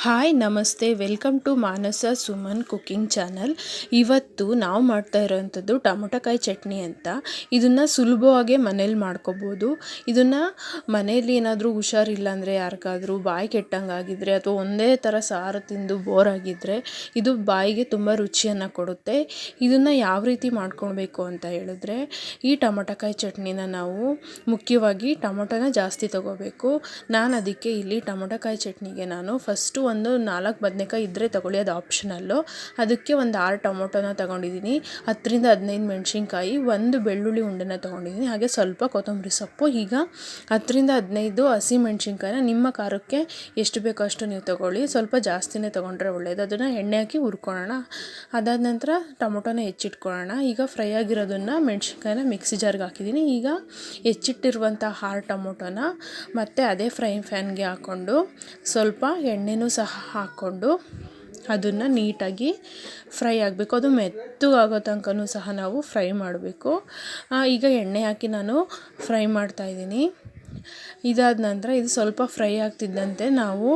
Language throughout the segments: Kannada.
ಹಾಯ್ ನಮಸ್ತೆ, welcome to Manasa Suman cooking channel. ಇವತ್ತು ನಾವು ಮಾಡ್ತಾ ಇರೋವಂಥದ್ದು ಟೊಮೊಟೊಕಾಯಿ ಚಟ್ನಿ ಅಂತ. ಇದನ್ನು ಸುಲಭವಾಗಿ ಮನೇಲಿ ಮಾಡ್ಕೋಬೋದು. ಇದನ್ನು ಮನೇಲಿ ಏನಾದರೂ ಹುಷಾರಿಲ್ಲ ಅಂದರೆ, ಯಾರಿಗಾದರೂ ಬಾಯಿ ಕೆಟ್ಟಂಗಾಗಿದ್ದರೆ ಅಥವಾ ಒಂದೇ ಥರ ಸಾರು ತಿಂದು ಬೋರ್ ಆಗಿದ್ದರೆ ಇದು ಬಾಯಿಗೆ ತುಂಬ ರುಚಿಯನ್ನು ಕೊಡುತ್ತೆ. ಇದನ್ನು ಯಾವ ರೀತಿ ಮಾಡ್ಕೊಳ್ಬೇಕು ಅಂತ ಹೇಳಿದ್ರೆ, ಈ ಟೊಮೊಟೊಕಾಯಿ ಚಟ್ನಿನ ನಾವು ಮುಖ್ಯವಾಗಿ ಟೊಮೊಟೊನ ಜಾಸ್ತಿ ತೊಗೋಬೇಕು. ನಾನು ಅದಕ್ಕೆ ಇಲ್ಲಿ ಟೊಮೊಟೊಕಾಯಿ ಚಟ್ನಿಗೆ ನಾನು ಫಸ್ಟು ಒಂದು 4 ಬದನೆಕಾಯಿ ಇದ್ದರೆ ತೊಗೊಳ್ಳಿ, ಅದು ಆಪ್ಷನಲ್ಲು. ಅದಕ್ಕೆ ಒಂದು 6 ಟೊಮೊಟೊನ ತೊಗೊಂಡಿದ್ದೀನಿ, 10ರಿಂದ 15 ಮೆಣಸಿನ್ಕಾಯಿ, 1 ಬೆಳ್ಳುಳ್ಳಿ ಉಂಡೆನ ತೊಗೊಂಡಿದ್ದೀನಿ, ಹಾಗೆ ಸ್ವಲ್ಪ ಕೊತ್ತಂಬರಿ ಸೊಪ್ಪು. ಈಗ 10ರಿಂದ 15 ಹಸಿ ಮೆಣಸಿನ್ಕಾಯಿನ ನಿಮ್ಮ ಖಾರಕ್ಕೆ ಎಷ್ಟು ಬೇಕೋ ಅಷ್ಟು ನೀವು ತೊಗೊಳ್ಳಿ, ಸ್ವಲ್ಪ ಜಾಸ್ತಿನೇ ತೊಗೊಂಡ್ರೆ ಒಳ್ಳೆಯದು. ಅದನ್ನು ಎಣ್ಣೆ ಹಾಕಿ ಹುರ್ಕೊಳ್ಳೋಣ. ಅದಾದ ನಂತರ ಟೊಮೊಟೊನ ಹೆಚ್ಚಿಟ್ಕೊಳ್ಳೋಣ. ಈಗ ಫ್ರೈ ಆಗಿರೋದನ್ನು ಮೆಣಸಿನ್ಕಾಯಿನ ಮಿಕ್ಸಿ ಜಾರ್ಗೆ ಹಾಕಿದ್ದೀನಿ. ಈಗ ಹೆಚ್ಚಿಟ್ಟಿರುವಂಥ 6 ಟೊಮೊಟೊನ ಮತ್ತು ಅದೇ ಫ್ರೈ ಪ್ಯಾನ್ಗೆ ಹಾಕ್ಕೊಂಡು ಸ್ವಲ್ಪ ಎಣ್ಣೆನೂ ಸಹ ಹಾಕ್ಕೊಂಡು ಅದನ್ನು ನೀಟಾಗಿ ಫ್ರೈ ಆಗಬೇಕು. ಅದು ಮೆತ್ತಗಾಗೋ ತನಕನೂ ಸಹ ನಾವು ಫ್ರೈ ಮಾಡಬೇಕು. ಈಗ ಎಣ್ಣೆ ಹಾಕಿ ನಾನು ಫ್ರೈ ಮಾಡ್ತಾಯಿದ್ದೀನಿ. ಇದಾದ ನಂತರ ಇದು ಸ್ವಲ್ಪ ಫ್ರೈ ಆಗ್ತಿದ್ದಂತೆ ನಾವು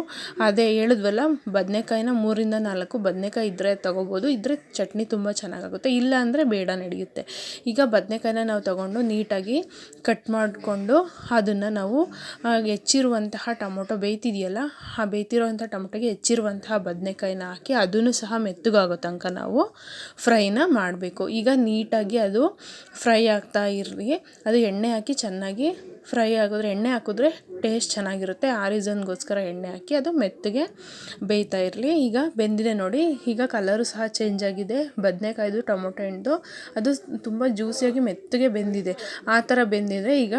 ಅದೇ ಹೇಳಿದ್ವಲ್ಲ, ಬದನೆಕಾಯಿನ 3ರಿಂದ 4 ಬದನೆಕಾಯಿ ಇದ್ದರೆ ತೊಗೋಬೋದು. ಇದ್ದರೆ ಚಟ್ನಿ ತುಂಬ ಚೆನ್ನಾಗಾಗುತ್ತೆ, ಇಲ್ಲ ಅಂದರೆ ಬೇಡ ನಡೆಯುತ್ತೆ. ಈಗ ಬದನೆಕಾಯಿನ ನಾವು ತೊಗೊಂಡು ನೀಟಾಗಿ ಕಟ್ ಮಾಡಿಕೊಂಡು ಅದನ್ನು ನಾವು ಹೆಚ್ಚಿರುವಂತಹ ಟೊಮೊಟೊ ಬೇಯ್ತಿದೆಯಲ್ಲ, ಆ ಬೇಯ್ತಿರುವಂಥ ಟೊಮೊಟೊಗೆ ಹೆಚ್ಚಿರುವಂತಹ ಬದನೆಕಾಯಿನ ಹಾಕಿ ಅದನ್ನು ಸಹ ಮೆತ್ತಗಾಗೋ ತನಕ ನಾವು ಫ್ರೈನ ಮಾಡಬೇಕು. ಈಗ ನೀಟಾಗಿ ಅದು ಫ್ರೈ ಆಗ್ತಾ ಇರಲಿ. ಅದು ಎಣ್ಣೆ ಹಾಕಿ ಚೆನ್ನಾಗಿ ಫ್ರೈ ಆಗಿದ್ರೆ, ಎಣ್ಣೆ ಹಾಕಿದ್ರೆ ಟೇಸ್ಟ್ ಚೆನ್ನಾಗಿರುತ್ತೆ, ಆ ರೀಸನ್ಗೋಸ್ಕರ ಎಣ್ಣೆ ಹಾಕಿ ಅದು ಮೆತ್ತಗೆ ಬೇಯ್ತಾ ಇರಲಿ. ಈಗ ಬೆಂದಿದೆ ನೋಡಿ, ಈಗ ಕಲರು ಸಹ ಚೇಂಜ್ ಆಗಿದೆ. ಬದನೆಕಾಯ್ದು ಟೊಮೊಟೊ ಹಣ್ಣು ಅದು ತುಂಬ ಜ್ಯೂಸಿಯಾಗಿ ಮೆತ್ತಗೆ ಬೆಂದಿದೆ. ಆ ಥರ ಬೆಂದಿದ್ರೆ ಈಗ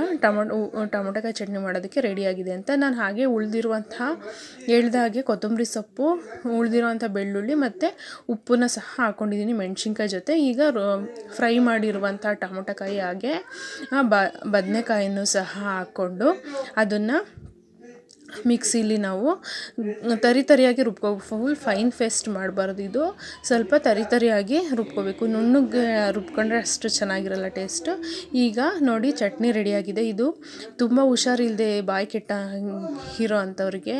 ಟೊಮೊಟೊಕಾಯಿ ಚಟ್ನಿ ಮಾಡೋದಕ್ಕೆ ರೆಡಿಯಾಗಿದೆ ಅಂತ. ನಾನು ಹಾಗೆ ಉಳಿದಿರುವಂತಹ ಹಾಗೆ ಕೊತ್ತಂಬರಿ ಸೊಪ್ಪು, ಉಳಿದಿರುವಂಥ ಬೆಳ್ಳುಳ್ಳಿ ಮತ್ತು ಉಪ್ಪನ್ನ ಸಹ ಹಾಕ್ಕೊಂಡಿದ್ದೀನಿ ಮೆಣಸಿನ್ಕಾಯಿ ಜೊತೆ. ಈಗ ಫ್ರೈ ಮಾಡಿರುವಂಥ ಟೊಮೊಟೊಕಾಯಿ ಹಾಗೆ ಬದನೆಕಾಯನ್ನು ಸಹ ಹಾಕ್ಕೊಂಡು ಅದನ್ನು ಮಿಕ್ಸಿಲಿ ನಾವು ತರಿಯಾಗಿ ಫುಲ್ ಫೈನ್ ಪೇಸ್ಟ್ ಮಾಡಬಾರ್ದು. ಇದು ಸ್ವಲ್ಪ ತರಿಯಾಗಿ ರುಬ್ಕೋಬೇಕು. ನುಣ್ಣಗೆ ರುಬ್ಕೊಂಡ್ರೆ ಅಷ್ಟು ಚೆನ್ನಾಗಿರಲ್ಲ ಟೇಸ್ಟು. ಈಗ ನೋಡಿ ಚಟ್ನಿ ರೆಡಿಯಾಗಿದೆ. ಇದು ತುಂಬ ಹುಷಾರಿಲ್ಲದೆ ಬಾಯಿ ಕೆಟ್ಟ ಇರೋ ಅಂಥವ್ರಿಗೆ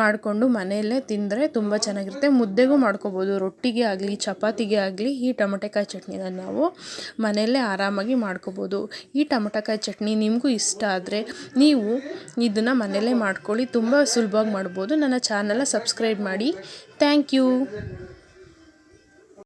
ಮಾಡಿಕೊಂಡು ಮನೆಯಲ್ಲೇ ತಿಂದರೆ ತುಂಬ ಚೆನ್ನಾಗಿರುತ್ತೆ. ಮುದ್ದೆಗೂ ಮಾಡ್ಕೋಬೋದು, ರೊಟ್ಟಿಗೆ ಆಗಲಿ ಚಪಾತಿಗೆ ಆಗಲಿ ಈ ಟೊಮೊಟೊಕಾಯಿ ಚಟ್ನಿನ ನಾವು ಮನೆಯಲ್ಲೇ ಆರಾಮಾಗಿ ಮಾಡ್ಕೋಬೋದು. ಈ ಟೊಮೊಟೊಕಾಯಿ ಚಟ್ನಿ ನಿಮಗೂ ಇಷ್ಟ ಆದರೆ ನೀವು ಇದನ್ನು ಮನೆಯಲ್ಲೇ ಮಾಡ್ಕೊಳ್ಳಿ, ತುಂಬ ಸುಲಭವಾಗಿ ಮಾಡ್ಬೋದು. ನನ್ನ ಚಾನಲ್ನ ಸಬ್ಸ್ಕ್ರೈಬ್ ಮಾಡಿ. Thank you.